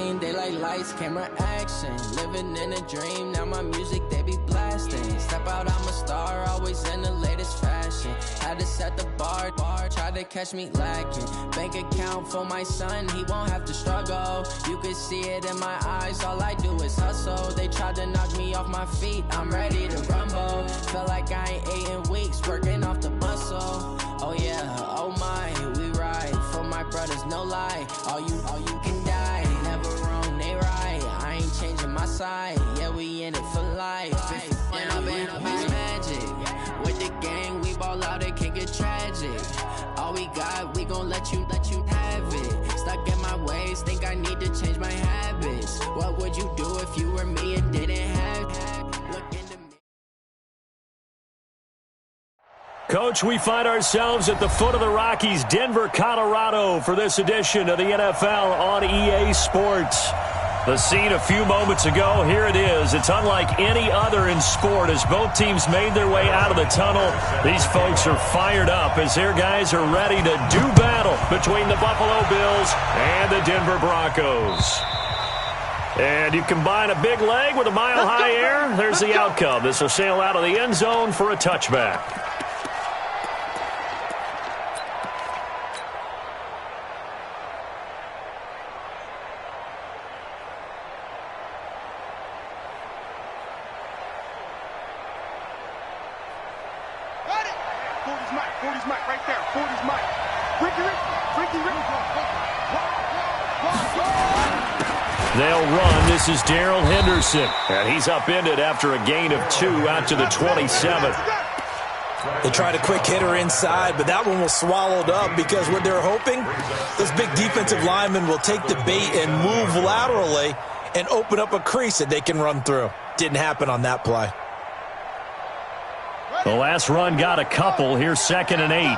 scene, they like lights, camera, action. Living in a dream, now my music they be blasting. Step out, I'm a star, always in the latest fashion. Had to set the bar, try to catch me lacking. Bank account for my son, he won't have to struggle. You can see it in my eyes, all I do is hustle. They tried to knock me off my feet, I'm ready to rumble. Feel like I ain't ate in weeks, working off the muscle. Oh yeah, oh my, we ride for my brothers, no lie. All you can die, never wrong, they right. I ain't changing my side, yeah, we in it for life. And I've been magic. With the gang, we ball out, it can get tragic. All we got, we gon' let you have it. Stuck in my ways, think I need to change my habits. What would you do if you were me and didn't have it? Look into me. Coach, we find ourselves at the foot of the Rockies, Denver, Colorado, for this edition of the NFL on EA Sports. The scene a few moments ago, here it is. It's unlike any other in sport as both teams made their way out of the tunnel. These folks are fired up as their guys are ready to do battle between the Buffalo Bills and the Denver Broncos. And you combine a big leg with a mile-high air, there's the outcome. This will sail out of the end zone for a touchback. They'll run. This is Darrell Henderson. And he's upended after a gain of 2 out to the 27. They tried a quick hitter inside, but that one was swallowed up because what they're hoping, those big defensive linemen will take the bait and move laterally and open up a crease that they can run through. Didn't happen on that play. The last run got a couple. Here's 2nd and 8.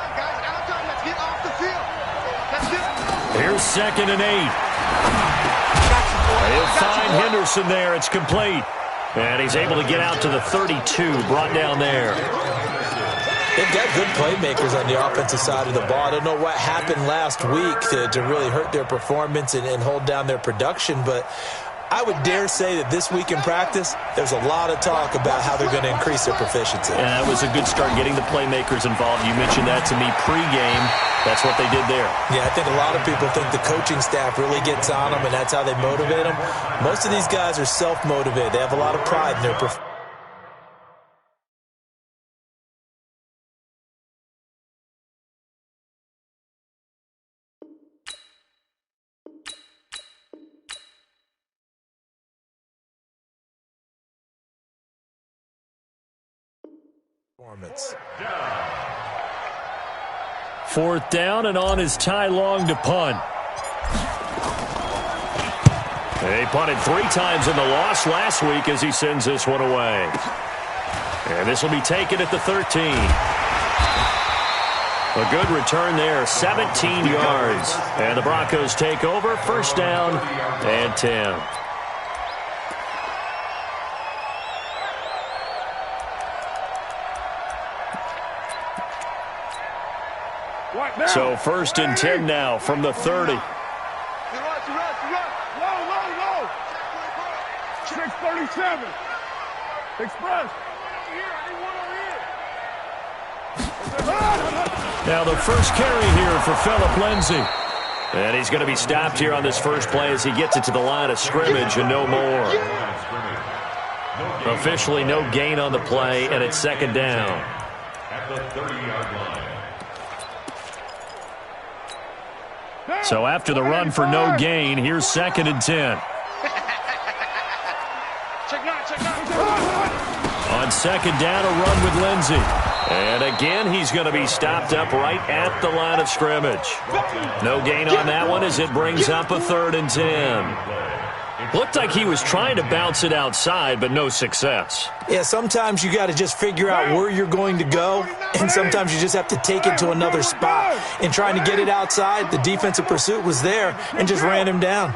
Here's 2nd and 8. He'll find Henderson there. It's complete. And he's able to get out to the 32, brought down there. They've got good playmakers on the offensive side of the ball. I don't know what happened last week to really hurt their performance and hold down their production, but I would dare say that this week in practice, there's a lot of talk about how they're going to increase their proficiency. And that was a good start getting the playmakers involved. You mentioned that to me pregame. That's what they did there. Yeah, I think a lot of people think the coaching staff really gets on them, and that's how they motivate them. Most of these guys are self-motivated. They have a lot of pride in their performance. Fourth down, and on is Ty Long to punt. They punted 3 times in the loss last week as he sends this one away. And this will be taken at the 13. A good return there, 17 yards. And the Broncos take over, first down and 10. So 1st and 10 now from the 30. 637. Express. Now the first carry here for Phillip Lindsay. And he's going to be stopped here on this first play as he gets it to the line of scrimmage and no more. Officially no gain on the play, and it's 2nd down. At the 30-yard line. So after the run for no gain, here's 2nd and 10. On 2nd down, a run with Lindsay. And again, he's going to be stopped up right at the line of scrimmage. No gain on that one as it brings up a 3rd and 10. Looked like he was trying to bounce it outside, but no success. Yeah, sometimes you got to just figure out where you're going to go, and sometimes you just have to take it to another spot. In trying to get it outside, the defensive pursuit was there and just ran him down.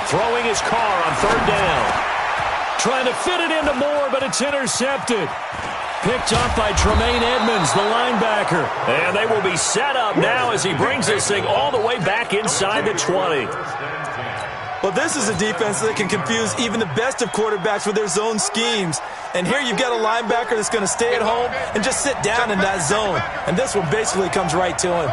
Throwing his car on 3rd down. Trying to fit it into Moore, but it's intercepted. picked up by Tremaine Edmonds, the linebacker. And they will be set up now as he brings this thing all the way back inside the 20. Well, this is a defense that can confuse even the best of quarterbacks with their zone schemes. And here you've got a linebacker that's going to stay at home and just sit down in that zone. And this one basically comes right to him.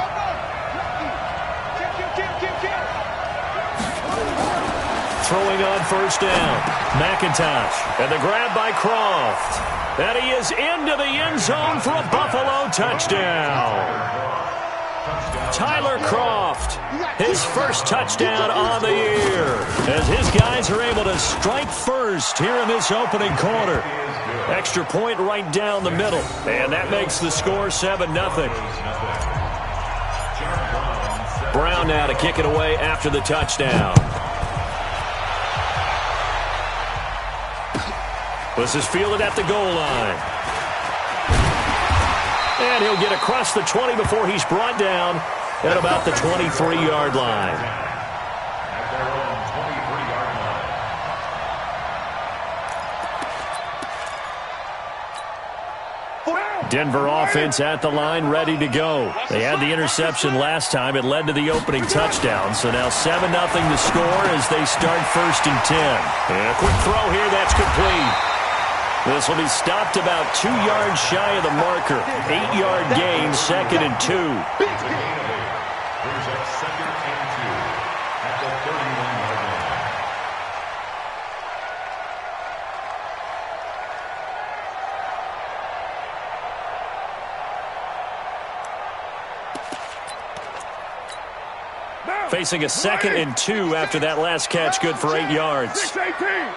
Throwing on first down, McIntosh, and the grab by Croft. And he is into the end zone for a Buffalo touchdown. Tyler Croft, his first touchdown on the year, as his guys are able to strike first here in this opening quarter. Extra point right down the middle, and that makes the score 7-0. Brown now to kick it away after the touchdown. This is fielded at the goal line. And he'll get across the 20 before he's brought down at about the 23-yard line. Denver offense at the line, ready to go. They had the interception last time. It led to the opening touchdown. So now 7-0 the score as they start 1st and 10. And a quick throw here, that's complete. This will be stopped about 2 yards shy of the marker. 8-yard gain, 2nd and 2. Brings up 2nd and 2 at the 31-yard line. Facing a 2nd and 2 after that last catch, good for 8 yards. 6-18.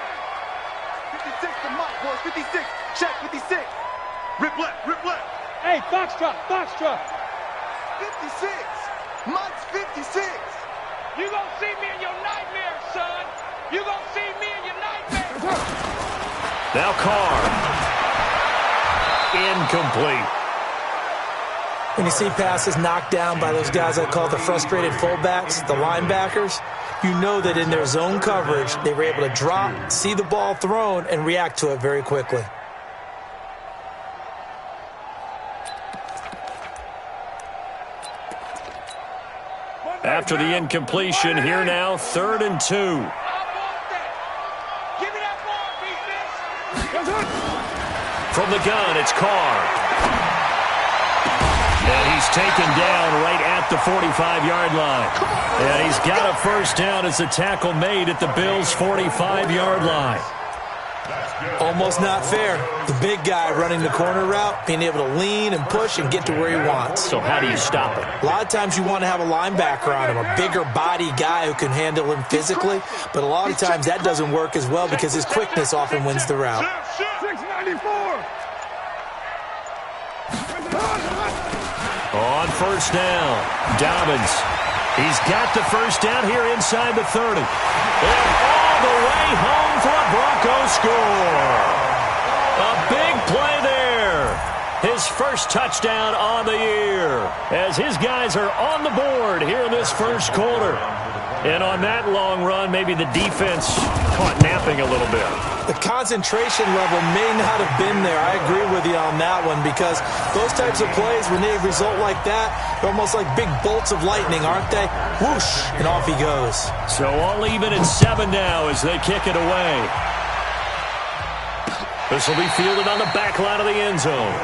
56, check 56. Rip left. Hey, Foxtrot. 56. Mike's 56. You gonna see me in your nightmares, son. You gonna see me in your nightmares. Now Carr. Incomplete. When you see passes knocked down by those guys I call the frustrated fullbacks, the linebackers, you know that in their zone coverage, they were able to drop, see the ball thrown, and react to it very quickly. After the incompletion, here now, 3rd and 2. I want that. Give me that ball, defense. From the gun, it's Carr. And he's taken down right at the 45-yard line. And he's got a first down as the tackle made at the Bills' 45-yard line. Almost not fair. The big guy running the corner route, being able to lean and push and get to where he wants. So how do you stop it? A lot of times you want to have a linebacker on him, a bigger body guy who can handle him physically, but a lot of times that doesn't work as well because his quickness often wins the route. 694. On first down, Dobbins. He's got the first down here inside the 30. And all the way home for a Bronco score. A big play there. His first touchdown on the year as his guys are on the board here in this first quarter. And on that long run, maybe the defense caught napping a little bit. The concentration level may not have been there. I agree with you on that one because those types of plays, when they result like that, they're almost like big bolts of lightning, aren't they? Whoosh, and off he goes. So all even at 7 now as they kick it away. This will be fielded on the back line of the end zone.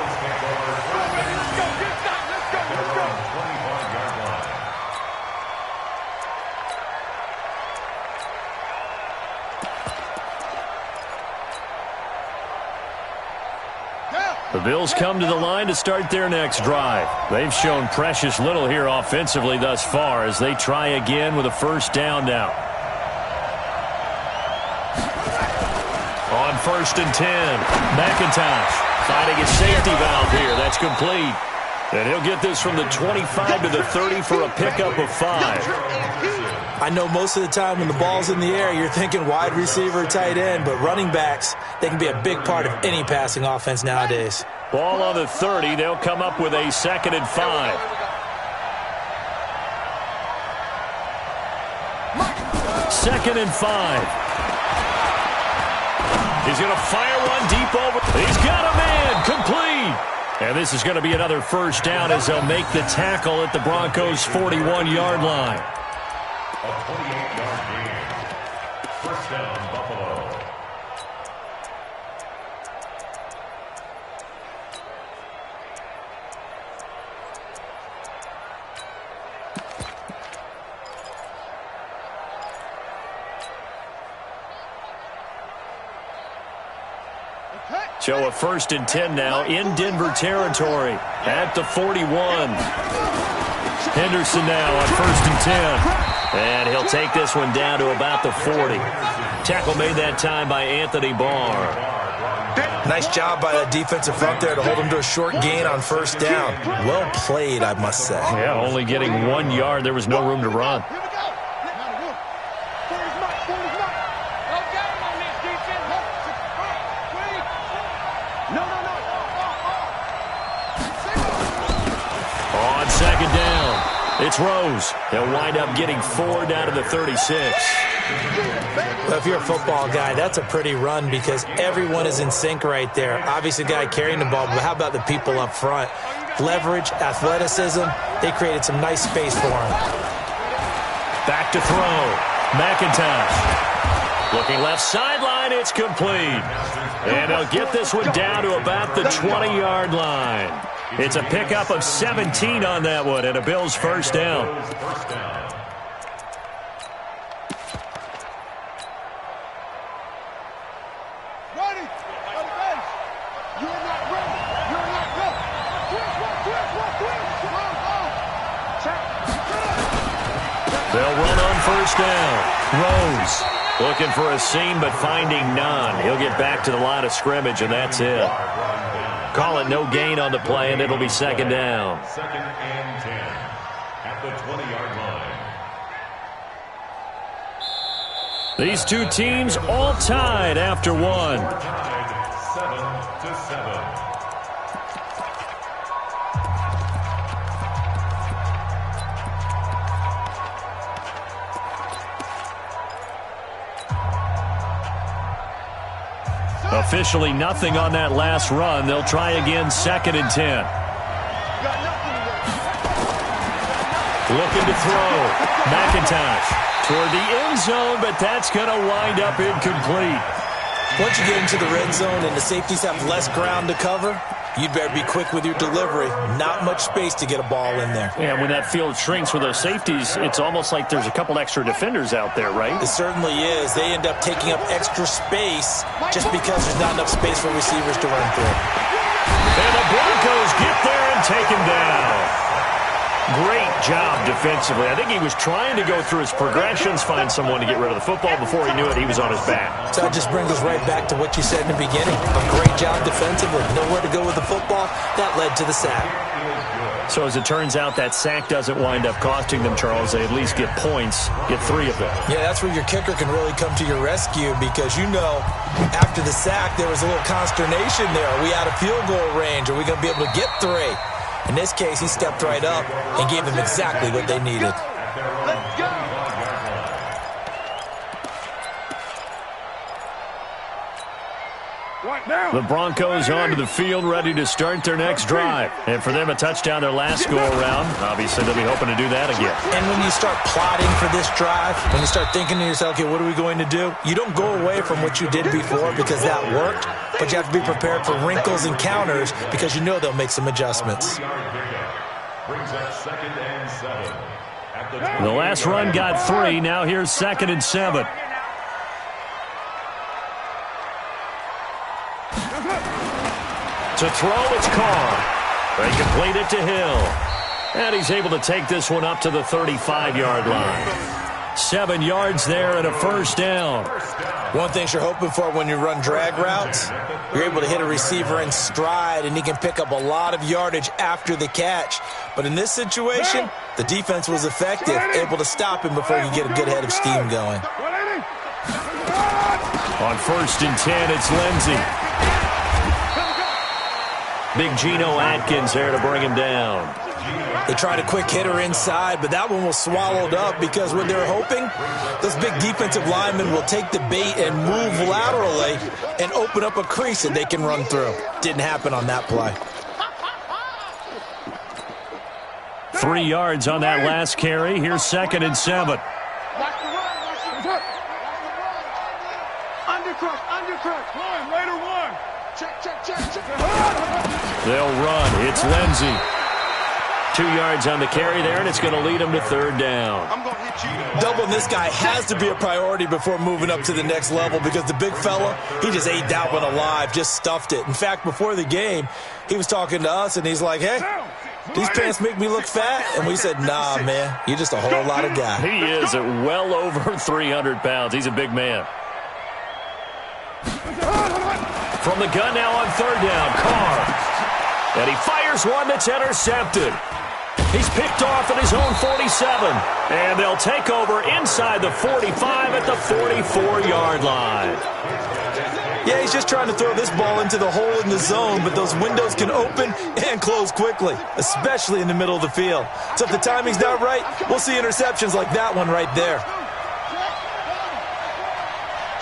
The Bills come to the line to start their next drive. They've shown precious little here offensively thus far as they try again with a first down now. On 1st and 10, McIntosh finding a safety valve here. That's complete. And he'll get this from the 25 to the 30 for a pickup of 5. I know most of the time when the ball's in the air, you're thinking wide receiver, tight end, but running backs, they can be a big part of any passing offense nowadays. Ball on the 30. They'll come up with a 2nd and 5. 2nd and 5. He's going to fire one deep over. He's got a man. Complete. lead. And this is going to be another first down as they'll make the tackle at the Broncos' 41-yard line. A 28-yard gain. First down, Buffalo. So a 1st and 10 now in Denver territory at the 41. Henderson now on 1st and 10. And he'll take this one down to about the 40. Tackle made that time by Anthony Barr. Nice job by the defensive front there to hold him to a short gain on 1st down. Well played, I must say. Yeah, only getting 1 yard. There was no room to run. Second down. It's Rose. They'll wind up getting 4 down to the 36. Well, if you're a football guy, that's a pretty run because everyone is in sync right there. Obviously, the guy carrying the ball, but how about the people up front? Leverage, athleticism, they created some nice space for him. Back to throw. McIntosh. Looking left sideline, it's complete. And they'll get this one down to about the 20-yard line. It's a pickup of 17 on that one and a Bills first down. They'll run on first down. Rose looking for a seam but finding none. He'll get back to the line of scrimmage and that's it. Call it no gain on the play, and it'll be second down. 2nd and 10 at the 20-yard line. These two teams all tied after one. Tied 7-7. Officially nothing on that last run. They'll try again, 2nd and 10. Looking to throw. McIntosh toward the end zone, but that's going to wind up incomplete. Once you get into the red zone and the safeties have less ground to cover, you'd better be quick with your delivery. Not much space to get a ball in there. Yeah, when that field shrinks with those safeties, it's almost like there's a couple extra defenders out there, right? It certainly is. They end up taking up extra space just because there's not enough space for receivers to run through. And the Broncos get there and take him down. Great job defensively. I think he was trying to go through his progressions, find someone to get rid of the football. Before he knew it, he was on his back. So that just brings us right back to what you said in the beginning. A great job defensively. Nowhere to go with the football. That led to the sack. So as it turns out, that sack doesn't wind up costing them, Charles. They at least get points, get 3 of them. Yeah, that's where your kicker can really come to your rescue because, you know, after the sack, there was a little consternation there. Are we out of field goal range? Are we going to be able to get 3? In this case, he stepped right up and gave them exactly what they needed. Let's go. The Broncos onto the field, ready to start their next drive. And for them, a touchdown their last go-around. Obviously, they'll be hoping to do that again. And when you start plotting for this drive, when you start thinking to yourself, okay, what are we going to do? You don't go away from what you did before because that worked, but you have to be prepared for wrinkles and counters because you know they'll make some adjustments. The last run got 3. Now here's 2nd and 7. To throw, it's Carr. They complete it to Hill. And he's able to take this one up to the 35-yard line. 7 yards there and a first down. One thing you're hoping for when you run drag routes, you're able to hit a receiver in stride, and he can pick up a lot of yardage after the catch. But in this situation, the defense was effective, able to stop him before you get a good head of steam going. On 1st and 10, it's Lindsey. Big Geno Atkins there to bring him down. They tried a quick hitter inside, but that one was swallowed up because when they're hoping, those big defensive linemen will take the bait and move laterally and open up a crease that they can run through. Didn't happen on that play. 3 yards on that last carry. Here's 2nd and 7. Undercrush. One, later one. Check. They'll run. It's Lindsey. 2 yards on the carry there, and it's going to lead them to 3rd down. I'm going to hit you. Doubling this guy has to be a priority before moving up to the next level because the big fella, he just ate that one alive, just stuffed it. In fact, before the game, he was talking to us, and he's like, hey, these pants make me look fat? And we said, nah, man, you're just a whole lot of guy. He is at well over 300 pounds. He's a big man. From the gun now on 3rd down, Carr. And he fires one that's intercepted. He's picked off at his own 47. And they'll take over inside the 45 at the 44-yard line. Yeah, he's just trying to throw this ball into the hole in the zone, but those windows can open and close quickly, especially in the middle of the field. So if the timing's not right, we'll see interceptions like that one right there.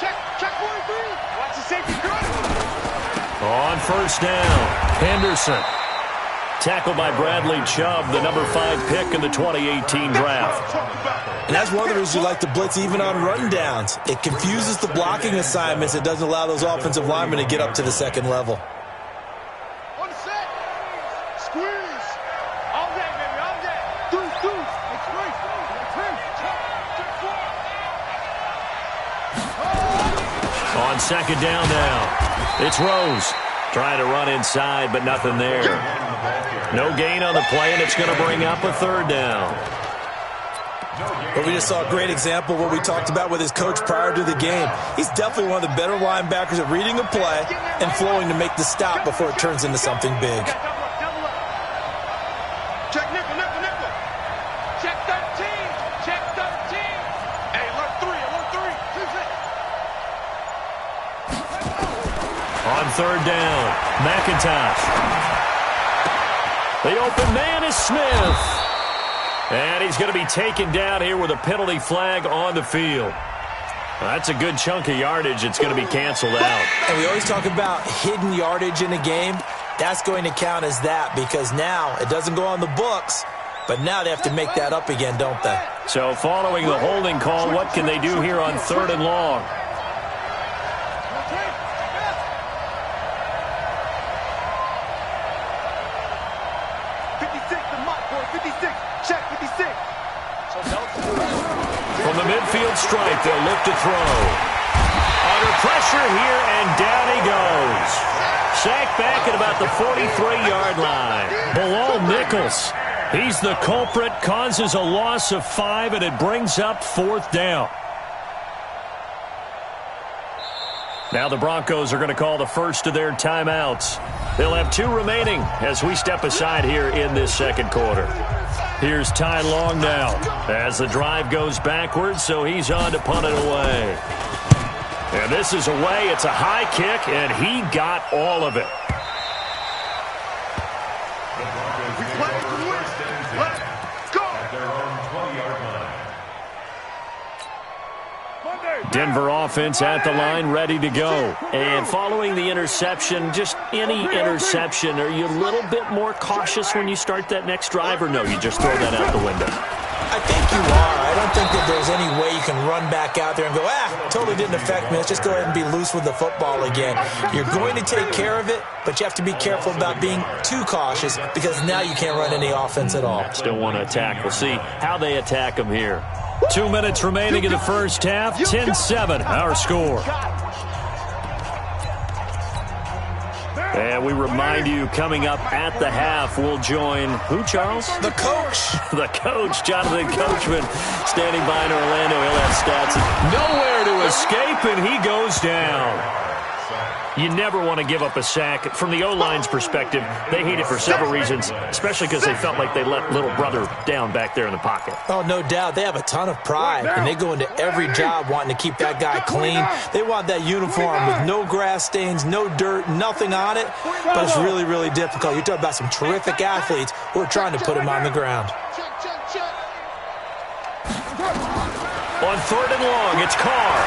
Check 43. Watch the safety cut. On 1st down, Henderson. Tackled by Bradley Chubb, the number 5 pick in the 2018 draft. And that's one of the reasons you like to blitz even on rundowns. It confuses the blocking assignments. It doesn't allow those offensive linemen to get up to the 2nd level. On set. Squeeze. All day, baby, all day. Deuce. On 2nd down now, it's Rose. Trying to run inside, but nothing there. No gain on the play, and it's going to bring up a 3rd down. But we just saw a great example of what we talked about with his coach prior to the game. He's definitely one of the better linebackers at reading a play and flowing to make the stop before it turns into something big. Check nickel. Check 13. Hey, alert 3. On 3rd down, McIntosh. The open man is Smith. And he's going to be taken down here with a penalty flag on the field. That's a good chunk of yardage. It's going to be canceled out. And we always talk about hidden yardage in a game. That's going to count as that because now it doesn't go on the books, but now they have to make that up again, don't they? So following the holding call, what can they do here on 3rd and long? From the midfield stripe, they'll look to throw. Under pressure here, and down he goes. Sacked back at about the 43-yard line. Bilal Nichols, he's the culprit, causes a loss of 5, and it brings up 4th down. Now the Broncos are going to call the first of their timeouts. They'll have 2 remaining as we step aside here in this 2nd quarter. Here's Ty Long now as the drive goes backwards, so he's on to punt it away. And this is away. It's a high kick, and he got all of it. Denver offense at the line, ready to go. And following the interception, just any interception, are you a little bit more cautious when you start that next drive, or no, you just throw that out the window? I think you are. I don't think that there's any way you can run back out there and go, totally didn't affect me. Let's just go ahead and be loose with the football again. You're going to take care of it, but you have to be careful about being too cautious because now you can't run any offense at all. Still want to attack. We'll see how they attack them here. 2 minutes remaining in the first half. 10-7, our score. And we remind you, coming up at the half, we'll join who, Charles? The coach. The coach, Jonathan Coachman, standing by in Orlando. He'll have stats. Nowhere to escape, and he goes down. You never want to give up a sack. From the O-line's perspective, they hate it for several reasons, especially because they felt like they let little brother down back there in the pocket. Oh, no doubt. They have a ton of pride, and they go into every job wanting to keep that guy clean. They want that uniform with no grass stains, no dirt, nothing on it, but it's really, really difficult. You're talking about some terrific athletes who are trying to put him on the ground. On 3rd and long, it's Carr.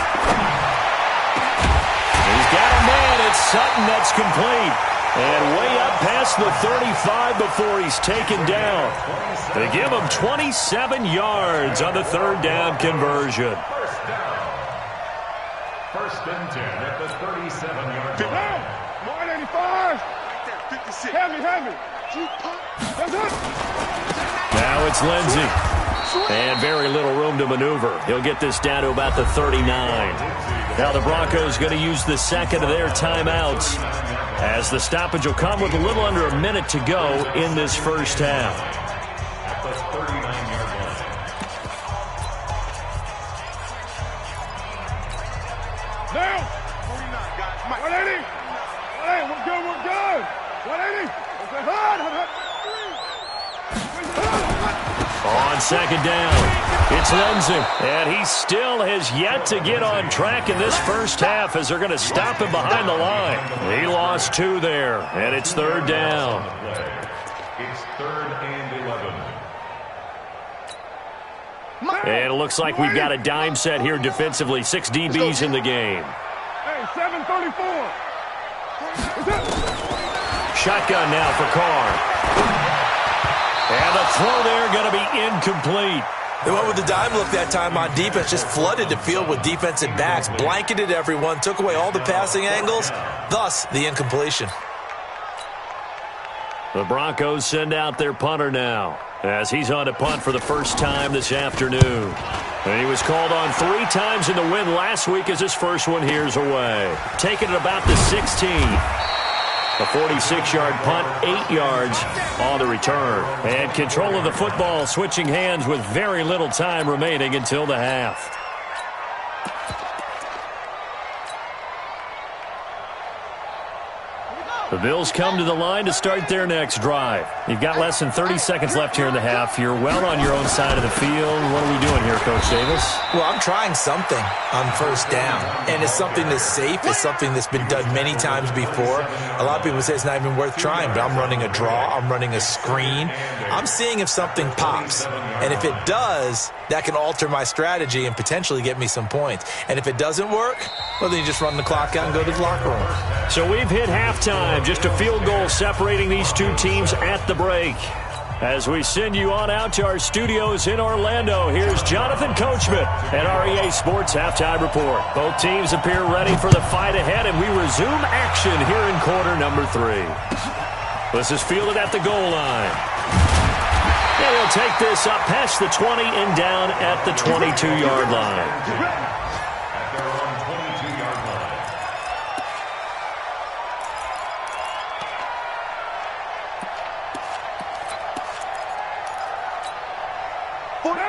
He's got a man. It's Sutton that's complete. And way up past the 35 before he's taken down. They give him 27 yards on the 3rd down conversion. First and 10 at the 37-yard line. 185. 56. Have me. Now it's Lindsey. And very little room to maneuver. He'll get this down to about the 39. Now the Broncos going to use the second of their timeouts, as the stoppage will come with a little under a minute to go in this first half. At the 39-yard line. Down. 49, guys. 180. 180. We're good. 180. On second down, it's Lindsey. And he still has yet to get on track in this first half, as they're going to stop him behind the line. He lost 2 there, and it's 3rd down. It's 3rd and 11. And it looks like we've got a dime set here defensively. 6 DBs in the game. Hey, 734. Shotgun now for Carr. And the throw there going to be incomplete. They went with the dime look that time on defense, just flooded the field with defensive backs, blanketed everyone, took away all the passing angles, thus the incompletion. The Broncos send out their punter now, as he's on to punt for the first time this afternoon. And he was called on 3 times in the win last week, as his first one here's away. Taking it about the 16. A 46-yard punt, 8 yards on the return. And control of the football switching hands with very little time remaining until the half. The Bills come to the line to start their next drive. You've got less than 30 seconds left here in the half. You're well on your own side of the field. What are we doing here, Coach Davis? Well, I'm trying something on first down, and it's something that's safe. It's something that's been done many times before. A lot of people say it's not even worth trying, but I'm running a draw. I'm running a screen. I'm seeing if something pops, and if it does, that can alter my strategy and potentially get me some points. And if it doesn't work, well, then you just run the clock out and go to the locker room. So we've hit halftime. Just a field goal separating these 2 teams at the break. As we send you on out to our studios in Orlando, here's Jonathan Coachman at our EA Sports Halftime Report. Both teams appear ready for the fight ahead, and we resume action here in quarter number 3. This is fielded at the goal line. And he'll take this up past the 20 and down at the 22-yard line. At their own 22-yard line.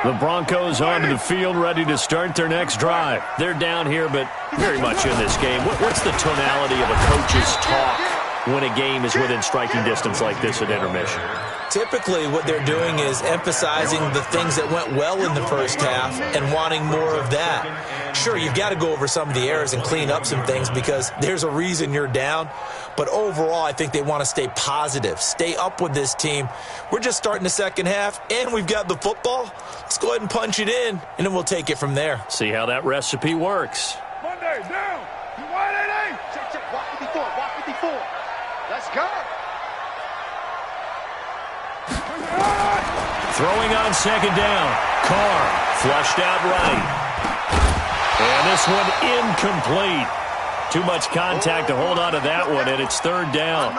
The Broncos onto the field, ready to start their next drive. They're down here, but very much in this game. What's the tonality of a coach's talk when a game is within striking distance like this at intermission? Typically, what they're doing is emphasizing the things that went well in the first half and wanting more of that. Sure, you've got to go over some of the errors and clean up some things because there's a reason you're down. But overall, I think they want to stay positive, stay up with this team. We're just starting the second half, and we've got the football. Let's go ahead and punch it in, and then we'll take it from there. See how that recipe works. Monday, down. 180. Check. Walk 54. Let's go. Throwing on second down. Carr flushed out right. And this one incomplete. Too much contact to hold on to that one, and it's 3rd down.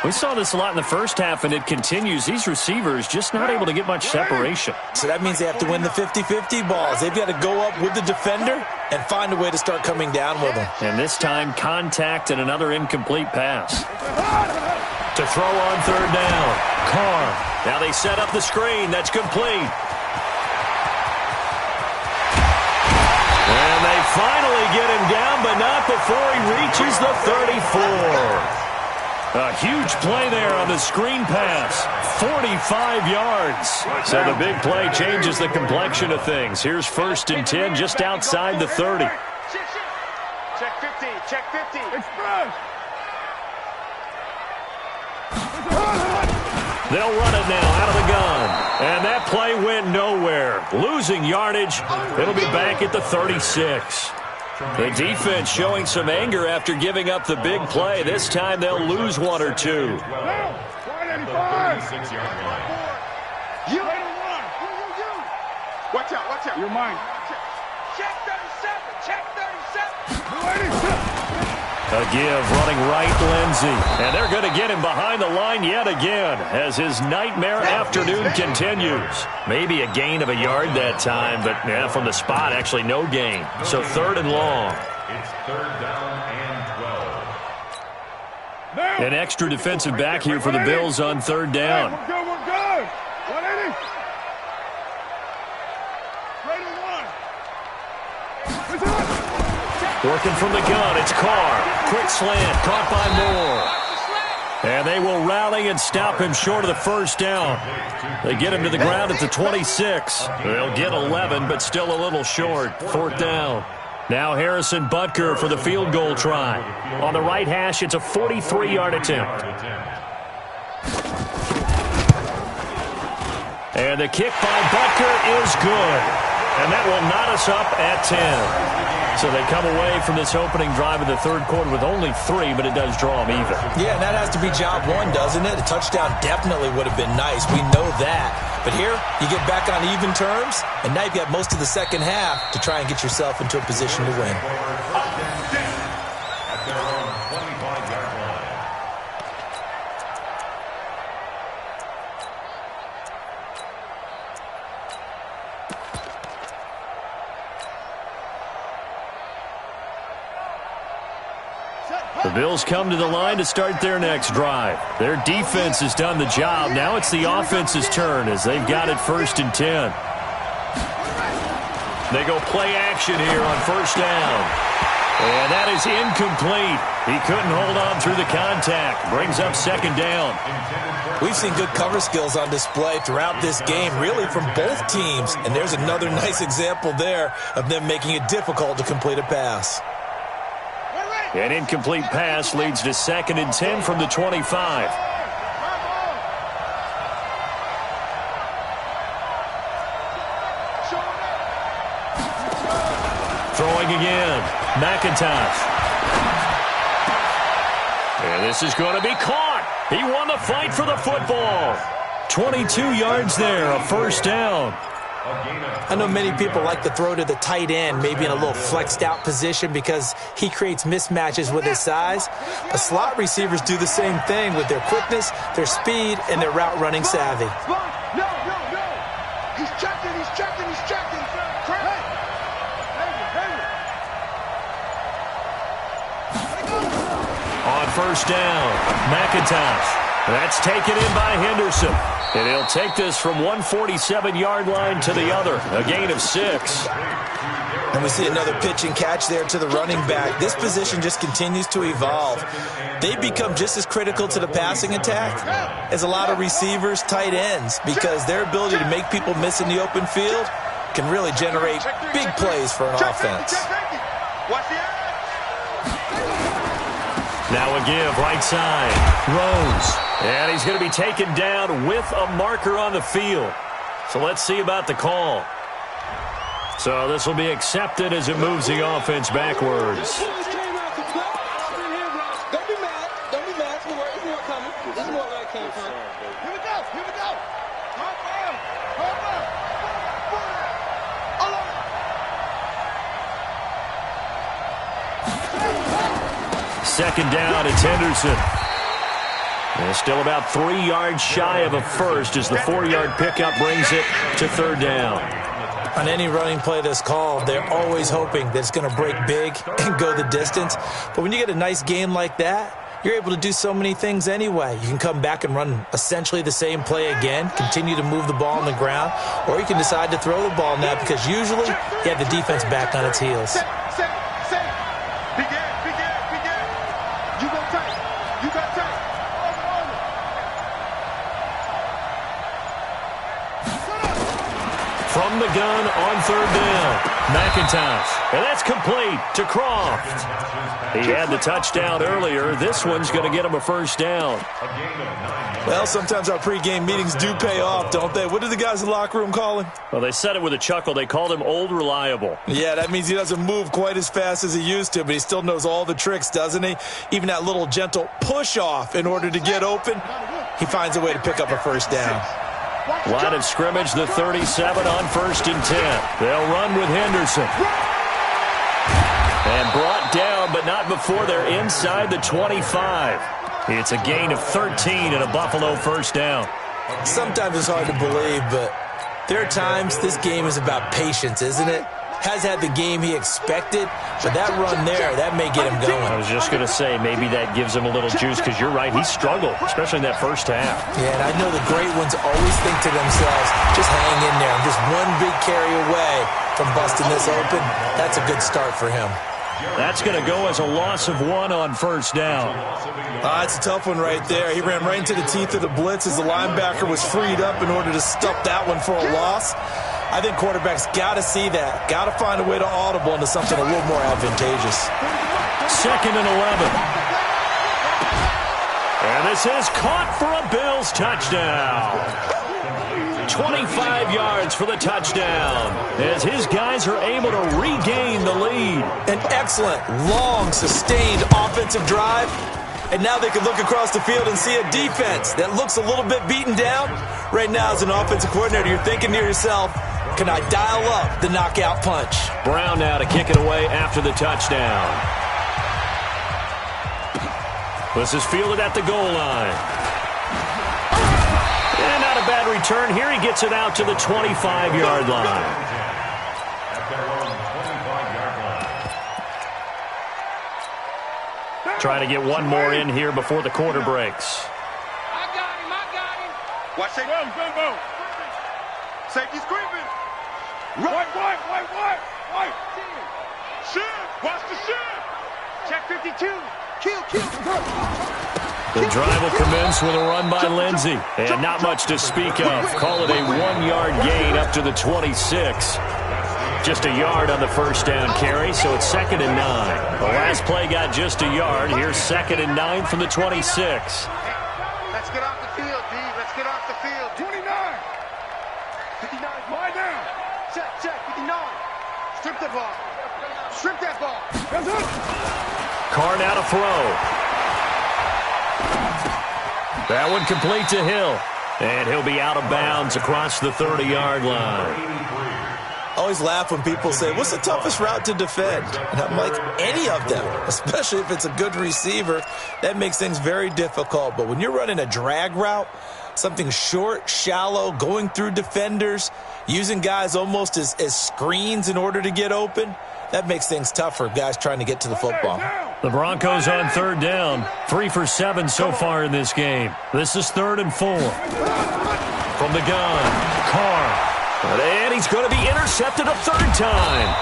We saw this a lot in the first half, and it continues. These receivers just not able to get much separation. So that means they have to win the 50-50 balls. They've got to go up with the defender and find a way to start coming down with them. And this time, contact and another incomplete pass. To throw on 3rd down. Carr. Now they set up the screen. That's complete. And they finally get him down, but not before he reaches the 34. A huge play there on the screen pass. 45 yards. So the big play changes the complexion of things. Here's 1st and 10 just outside the 30. Check 50. Check 50. Express. They'll run it now out of the gun. And that play went nowhere. Losing yardage. It'll be back at the 36. The defense showing some anger after giving up the big play. This time they'll lose 1 or 2. 185. You. Watch out, watch out. You're mine. Check 37. Check 37. A give running right, Lindsey. And they're going to get him behind the line yet again as his nightmare afternoon continues. Maybe a gain of a yard that time, but yeah, from the spot, actually no gain. So 3rd and long. It's 3rd down and 12. An extra defensive back here for the Bills on 3rd down. We're good, we're good. 180. Working from the gun, it's Carr. Quick slant, caught by Moore. And they will rally and stop him short of the 1st down. They get him to the ground at the 26. They'll get 11, but still a little short. 4th down. Now Harrison Butker for the field goal try. On the right hash, it's a 43-yard attempt. And the kick by Butker is good. And that will knot us up at 10. So they come away from this opening drive of the 3rd quarter with only 3, but it does draw them even. Yeah, and that has to be job 1, doesn't it? A touchdown definitely would have been nice. We know that. But here, you get back on even terms, and now you've got most of the second half to try and get yourself into a position to win. At their own 25-yard line. The Bills come to the line to start their next drive. Their defense has done the job. Now it's the offense's turn as they've got it 1st and 10. They go play action here on 1st down. And that is incomplete. He couldn't hold on through the contact. Brings up 2nd down. We've seen good cover skills on display throughout this game, really from both teams. And there's another nice example there of them making it difficult to complete a pass. An incomplete pass leads to 2nd and 10 from the 25. Throwing again. McIntosh. And this is going to be caught. He won the fight for the football. 22 yards there, a 1st down. I know many people like to throw to the tight end, maybe in a little flexed out position because he creates mismatches with his size. But slot receivers do the same thing with their quickness, their speed, and their route running savvy. No. He's checking. On 1st down, McIntosh. That's taken in by Henderson. And he'll take this from 147-yard line to the other. A gain of 6. And we see another pitch and catch there to the running back. This position just continues to evolve. They become just as critical to the passing attack as a lot of receivers, tight ends, because their ability to make people miss in the open field can really generate big plays for an offense. Now a give, right side. Rose. And he's going to be taken down with a marker on the field. So let's see about the call. So this will be accepted as it moves the offense backwards. Don't be mad. Don't be mad. It's more coming. This is more where it came from. Here we go. Second down, it's Henderson. And still about 3 yards shy of a first as the 4-yard pickup brings it to 3rd down. On any running play that's called, they're always hoping that it's going to break big and go the distance. But when you get a nice game like that, you're able to do so many things anyway. You can come back and run essentially the same play again, continue to move the ball on the ground, or you can decide to throw the ball now because usually you have the defense back on its heels. You go tight. You got tight. From the gun on third down, McIntosh. And that's complete to Croft. He had the touchdown earlier. This one's going to get him a first down. Well, sometimes our pregame meetings do pay off, don't they? What do the guys in the locker room call him? Well, they said it with a chuckle. They called him Old Reliable. Yeah, that means he doesn't move quite as fast as he used to, but he still knows all the tricks, doesn't he? Even that little gentle push-off in order to get open, he finds a way to pick up a first down. Line of scrimmage, the 37 on 1st and 10. They'll run with Henderson. And brought down, but not before they're inside the 25. It's a gain of 13 and a Buffalo first down. Sometimes it's hard to believe, but there are times this game is about patience, isn't it? Has had the game he expected, but that run there, that may get him going. I was just going to say, maybe that gives him a little juice, because you're right, he struggled, especially in that first half. Yeah, and I know the great ones always think to themselves, just hang in there. I'm just one big carry away from busting this open. That's a good start for him. That's going to go as a loss of 1 on first down. It's a tough one right there. He ran right into the teeth of the blitz as the linebacker was freed up in order to stuff that one for a loss. I think quarterbacks got to see that. Got to find a way to audible into something a little more advantageous. 2nd and 11. And this is caught for a Bills touchdown. 25 yards for the touchdown as his guys are able to regain the lead. An excellent, long, sustained offensive drive. And now they can look across the field and see a defense that looks a little bit beaten down. Right now, as an offensive coordinator, you're thinking to yourself, can I dial up the knockout punch? Brown now to kick it away after the touchdown. This is fielded at the goal line. And not a bad return. Here he gets it out to the 25-yard line. Trying to get one more in here before the quarter breaks. I got him. Watch safety. Go. Safety's creeping. White. Shit. Watch the shit. Check 52. Kill. The drive will commence with a run by Lindsey. And not much to speak of. Call it a 1-yard gain up to the 26. Just a yard on the first down carry, so it's 2nd and 9. The last play got just a yard. Here's 2nd and 9 from the 26. Let's get off the field, D. Let's get off the field. 29. 59. Lie down. Check. 59. Strip the ball. Strip that ball. That's it. Carr now to throw. That one complete to Hill. And he'll be out of bounds across the 30-yard line. I always laugh when people say, what's the toughest route to defend? And I'm like, any of them, especially if it's a good receiver. That makes things very difficult. But when you're running a drag route, something short, shallow, going through defenders, using guys almost as screens in order to get open, that makes things tough for guys trying to get to the football. The Broncos on third down. 3 for 7 so far in this game. This is 3rd and 4. From the gun, Carr. And he's going to be intercepted a 3rd time.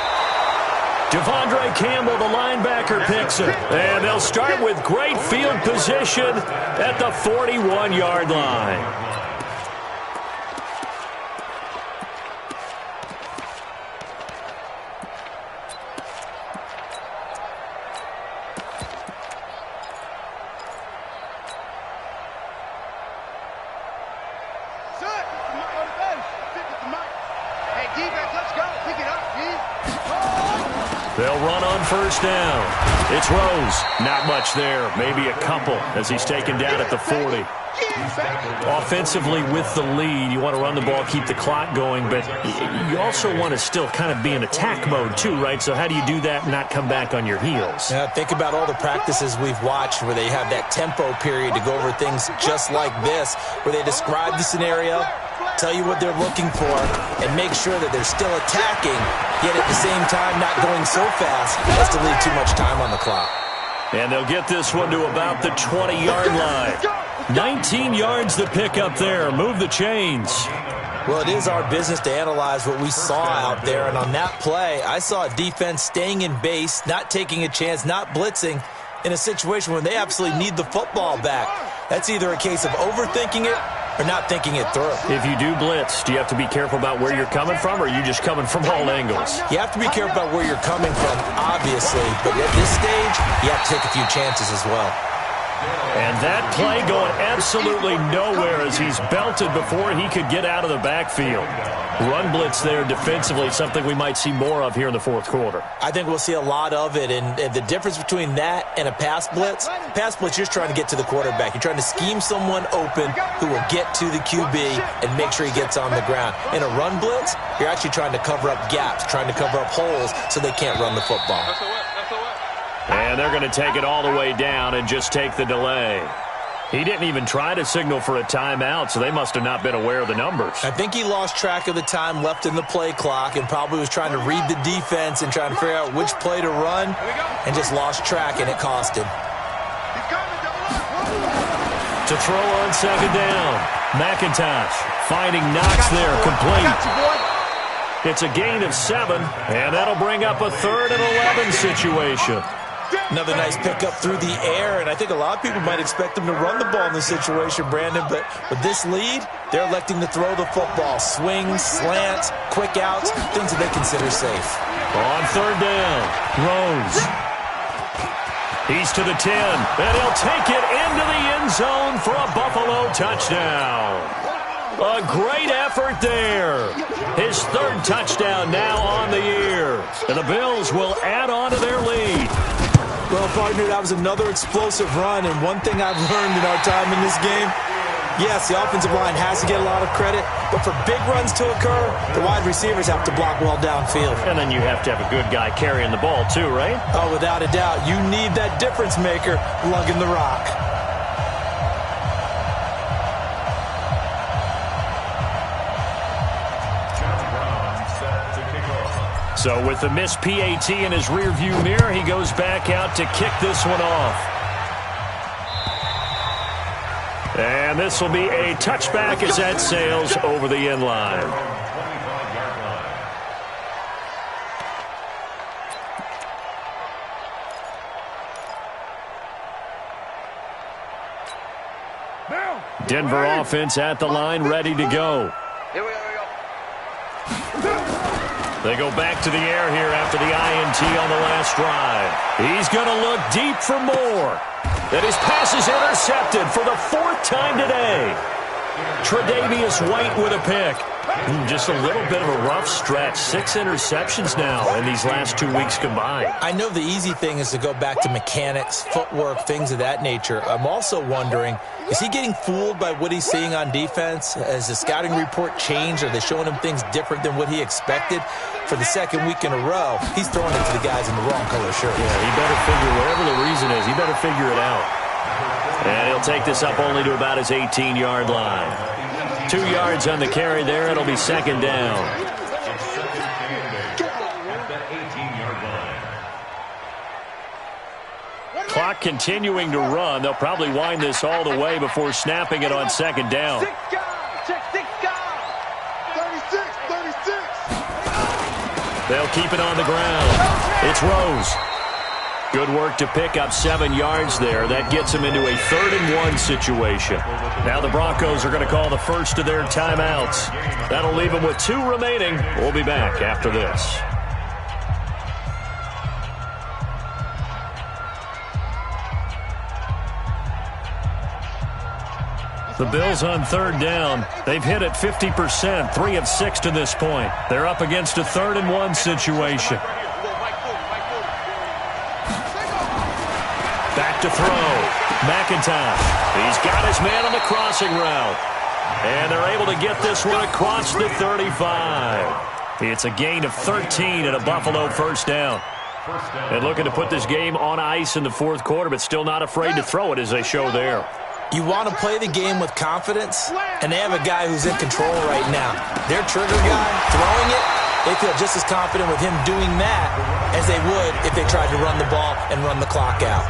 Devondre Campbell, the linebacker, picks it. And they'll start with great field position at the 41-yard line. They'll run on first down. It's Rose. Not much there. Maybe a couple as he's taken down at the 40. Offensively with the lead, you want to run the ball, keep the clock going, but you also want to still kind of be in attack mode too, right? So how do you do that and not come back on your heels? Yeah, think about all the practices we've watched where they have that tempo period to go over things just like this, where they describe the scenario, tell you what they're looking for, and make sure that they're still attacking, yet at the same time not going so fast as to leave too much time on the clock. And they'll get this one to about the 20-yard line. 19 yards to pick up there. Move the chains. Well, it is our business to analyze what we saw out there. And on that play, I saw a defense staying in base, not taking a chance, not blitzing in a situation where they absolutely need the football back. That's either a case of overthinking it or not thinking it through. If you do blitz, do you have to be careful about where you're coming from, or are you just coming from all angles? You have to be careful about where you're coming from, obviously. But at this stage, you have to take a few chances as well. And that play going absolutely nowhere as he's belted before he could get out of the backfield. Run blitz there defensively, something we might see more of here in the fourth quarter. I think we'll see a lot of it, and the difference between that and a pass blitz, you're just trying to get to the quarterback. You're trying to scheme someone open who will get to the QB and make sure he gets on the ground. In a run blitz, you're actually trying to cover up gaps, trying to cover up holes so they can't run the football. And they're going to take it all the way down and just take the delay. He didn't even try to signal for a timeout, so they must have not been aware of the numbers. I think he lost track of the time left in the play clock and probably was trying to read the defense and trying to figure out which play to run and just lost track, and it cost him. To throw on second down, McIntosh finding Knox there, complete. It's a gain of 7, and that'll bring up a 3rd and 11 situation. Another nice pickup through the air, and I think a lot of people might expect them to run the ball in this situation, Brandon, but with this lead, they're electing to throw the football. Swings, slants, quick outs, things that they consider safe. On 3rd down, Rose. He's to the 10, and he'll take it into the end zone for a Buffalo touchdown. A great effort there. His 3rd touchdown now on the year. And the Bills will add on to their lead. Well, partner, that was another explosive run, and one thing I've learned in our time in this game, yes, the offensive line has to get a lot of credit, but for big runs to occur, the wide receivers have to block well downfield. And then you have to have a good guy carrying the ball too, right? Oh, without a doubt. You need that difference maker lugging the rock. So with the missed PAT in his rearview mirror, he goes back out to kick this one off. And this will be a touchback as that sails over the end line. Denver offense at the line, ready to go. Here we go. They go back to the air here after the INT on the last drive. He's going to look deep for more. And his pass is intercepted for the 4th time today. Tre'Davious White with a pick. Just a little bit of a rough stretch. 6 interceptions now in these last 2 weeks combined. I know the easy thing is to go back to mechanics, footwork, things of that nature. I'm also wondering, is he getting fooled by what he's seeing on defense? Has the scouting report changed? Are they showing him things different than what he expected? For the 2nd week in a row, he's throwing it to the guys in the wrong color shirt. Yeah, he better figure, whatever the reason is, he better figure it out. And he'll take this up only to about his 18-yard line. 2 yards on the carry there. It'll be 2nd down. Clock continuing to run. They'll probably wind this all the way before snapping it on 2nd down. 6 guys. Check 6 guys. 36. They'll keep it on the ground. It's Rose. Good work to pick up 7 yards there. That gets them into a 3rd and 1 situation. Now the Broncos are going to call the first of their timeouts. That'll leave them with 2 remaining. We'll be back after this. The Bills on 3rd down. They've hit it 50%, 3 of 6 to this point. They're up against a 3rd and 1 situation. Back to throw. McIntosh. He's got his man on the crossing route. And they're able to get this one across the 35. It's a gain of 13 and a Buffalo 1st down. And looking to put this game on ice in the 4th quarter, but still not afraid to throw it as they show there. You want to play the game with confidence, and they have a guy who's in control right now. Their trigger guy, throwing it, they feel just as confident with him doing that as they would if they tried to run the ball and run the clock out.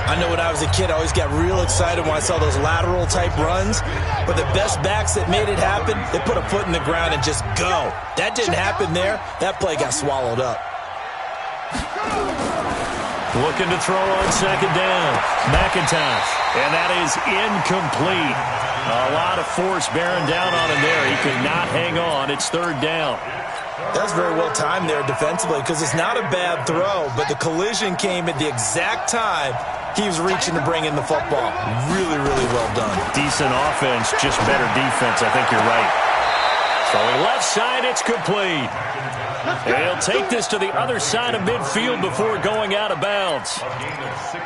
I know when I was a kid, I always got real excited when I saw those lateral-type runs, but the best backs that made it happen, they put a foot in the ground and just go. That didn't happen there. That play got swallowed up. Looking to throw on second down. McIntosh. And that is incomplete. A lot of force bearing down on him there. He could not hang on. It's third down. That's very well timed there defensively because it's not a bad throw, but the collision came at the exact time he was reaching to bring in the football. Really, really well done. Decent offense, just better defense. I think you're right. Throwing left side, it's complete. And he'll take this to the other side of midfield before going out of bounds.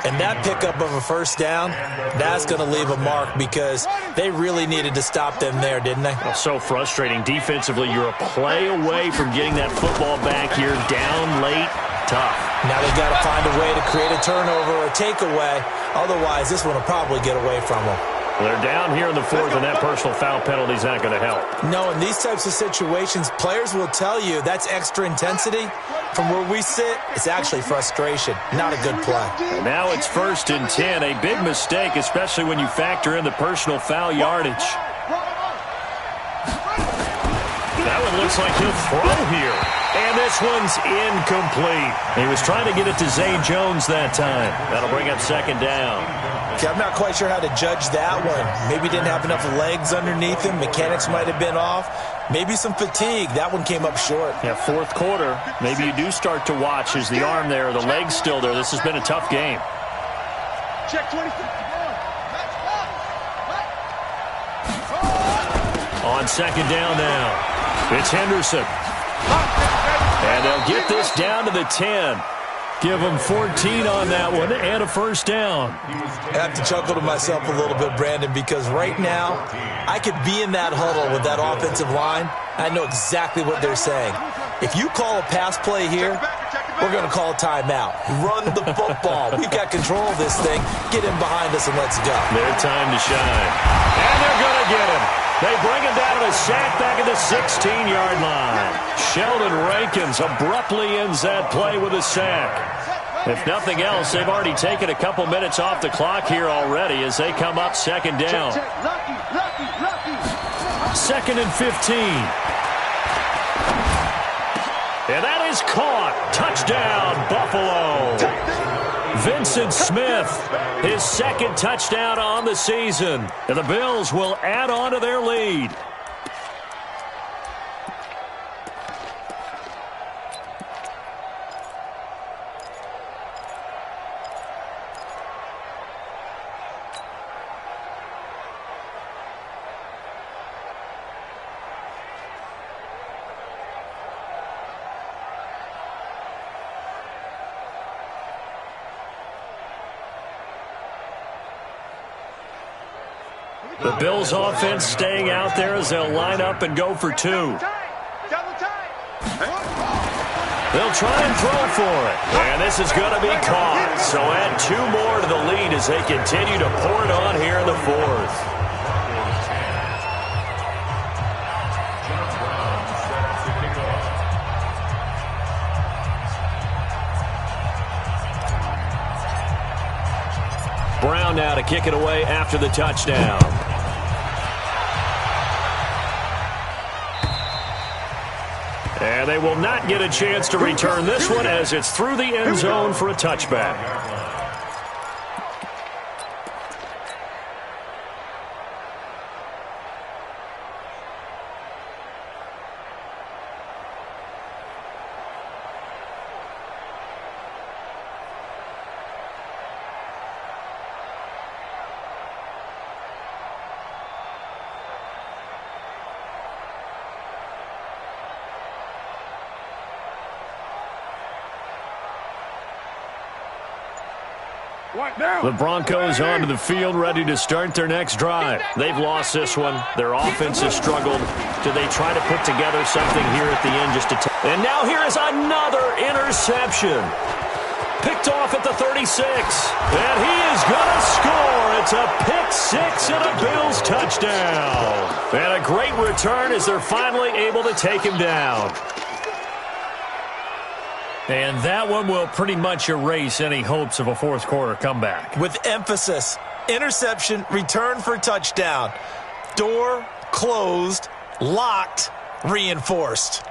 And that pickup of a first down, that's going to leave a mark because they really needed to stop them there, didn't they? Well, so frustrating. Defensively, you're a play away from getting that football back here. Down late, tough. Now they've got to find a way to create a turnover or a takeaway. Otherwise, this one will probably get away from them. They're down here in the fourth, and that personal foul penalty is not going to help. No, in these types of situations, players will tell you that's extra intensity. From where we sit, it's actually frustration. Not a good play. Now it's 1st and 10. A big mistake, especially when you factor in the personal foul yardage. That one looks like he'll throw here. And this one's incomplete. He was trying to get it to Zay Jones that time. That'll bring up second down. Okay, I'm not quite sure how to judge that one. Maybe didn't have enough legs underneath him. Mechanics might have been off. Maybe some fatigue. That one came up short. Yeah, fourth quarter. Maybe you do start to watch. Is the arm there, the leg's still there? This has been a tough game. Check 20. On second down now. It's Henderson. And they'll get this down to the 10. Give them 14 on that one and a first down. I have to chuckle to myself a little bit, Brandon, because right now I could be in that huddle with that offensive line. I know exactly what they're saying. If you call a pass play here, we're going to call a timeout. Run the football. We've got control of this thing. Get him behind us and let's go. Their time to shine. And they're going to get him. They bring him down to the sack back at the 16-yard line. Sheldon Rankins abruptly ends that play with a sack. If nothing else, they've already taken a couple minutes off the clock here already as they come up second down. Second and 15. And that is caught. Touchdown, Buffalo. Vincent Smith, his second touchdown on the season. And the Bills will add on to their lead. The Bills offense staying out there as they'll line up and go for two. They'll try and throw for it. And this is going to be caught. So add 2 more to the lead as they continue to pour it on here in the fourth. Brown now to kick it away after the touchdown. And they will not get a chance to return this one as it's through the end zone for a touchback. The Broncos onto the field, ready to start their next drive. They've lost this one. Their offense has struggled. Do they try to put together something here at the end just to... And now here is another interception. Picked off at the 36. And he is going to score. It's a pick six and a Bills touchdown. And a great return as they're finally able to take him down. And that one will pretty much erase any hopes of a fourth quarter comeback. With emphasis, interception, return for touchdown. Door closed, locked, reinforced.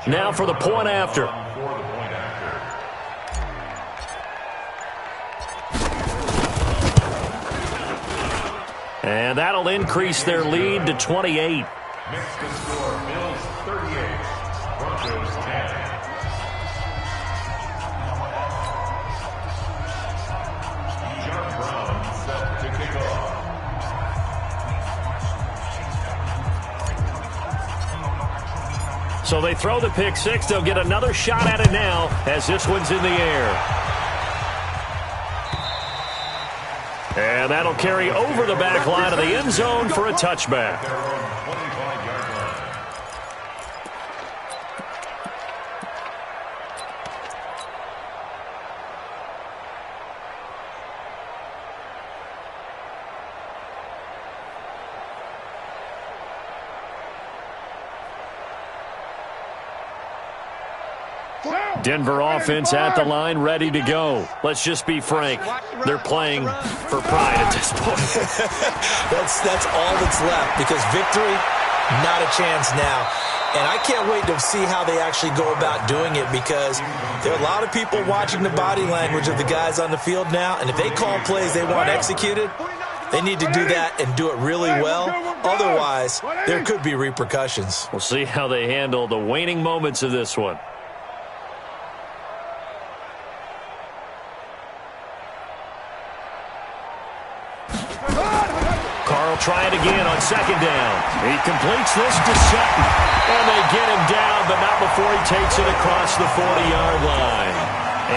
Now for the point after. And that'll increase their lead to 28. Mexican score, Bills 38, Broncos 10. John Brown set to kick off. So they throw the pick six. They'll get another shot at it now as this one's in the air. And that'll carry over the back line of the end zone for a touchback. Denver offense at the line, ready to go. Let's just be frank. They're playing for pride at this point. That's all that's left, because victory, not a chance now. And I can't wait to see how they actually go about doing it, because there are a lot of people watching the body language of the guys on the field now, and if they call plays they want executed, they need to do that and do it really well. Otherwise, there could be repercussions. We'll see how they handle the waning moments of this one. Try it again on second down. He completes this to Sutton. And they get him down, but not before he takes it across the 40-yard line.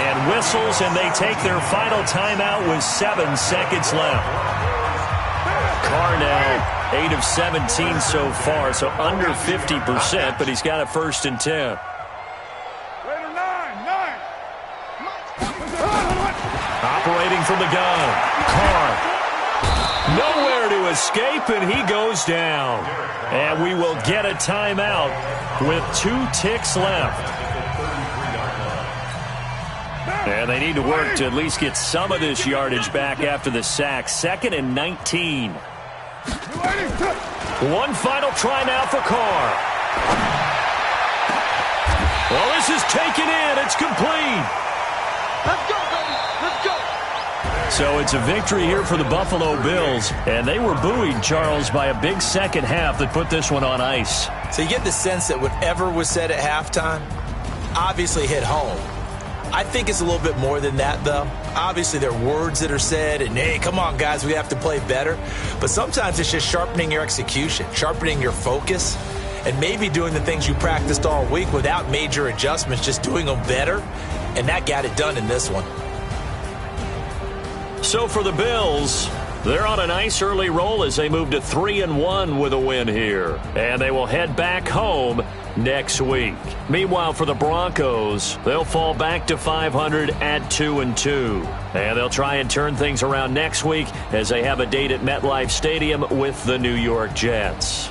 And whistles, and they take their final timeout with 7 seconds left. Carr now 8 of 17 so far, so under 50%, but he's got a 1st and 10. Operating from the gun. Carr. Nowhere to escape, and he goes down. And we will get a timeout with 2 ticks left. And they need to work to at least get some of this yardage back after the sack. 2nd and 19. One final try now for Carr. Well, this is taken in. It's complete. Let's go, baby. Let's go. So it's a victory here for the Buffalo Bills, and they were buoyed, Charles, by a big second half that put this one on ice. So you get the sense that whatever was said at halftime obviously hit home. I think it's a little bit more than that, though. Obviously, there are words that are said, and, hey, come on, guys, we have to play better. But sometimes it's just sharpening your execution, sharpening your focus, and maybe doing the things you practiced all week without major adjustments, just doing them better, and that got it done in this one. So for the Bills, they're on a nice early roll as they move to 3-1 with a win here. And they will head back home next week. Meanwhile, for the Broncos, they'll fall back to 500 at 2-2. And they'll try and turn things around next week as they have a date at MetLife Stadium with the New York Jets.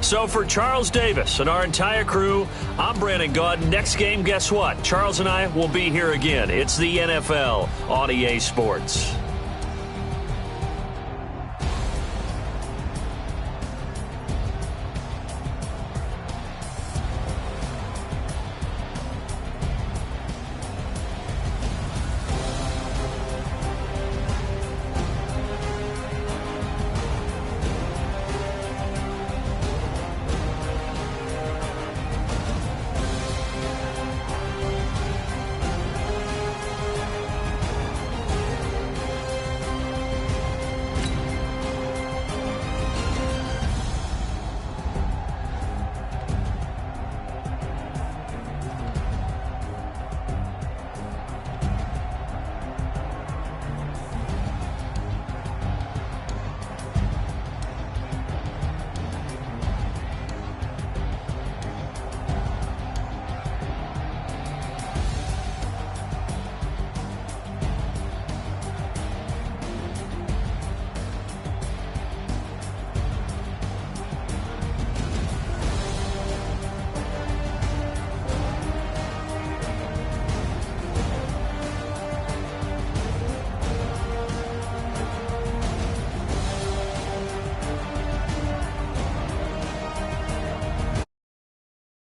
So for Charles Davis and our entire crew, I'm Brandon Gaudin. Next game, guess what? Charles and I will be here again. It's the NFL on EA Sports.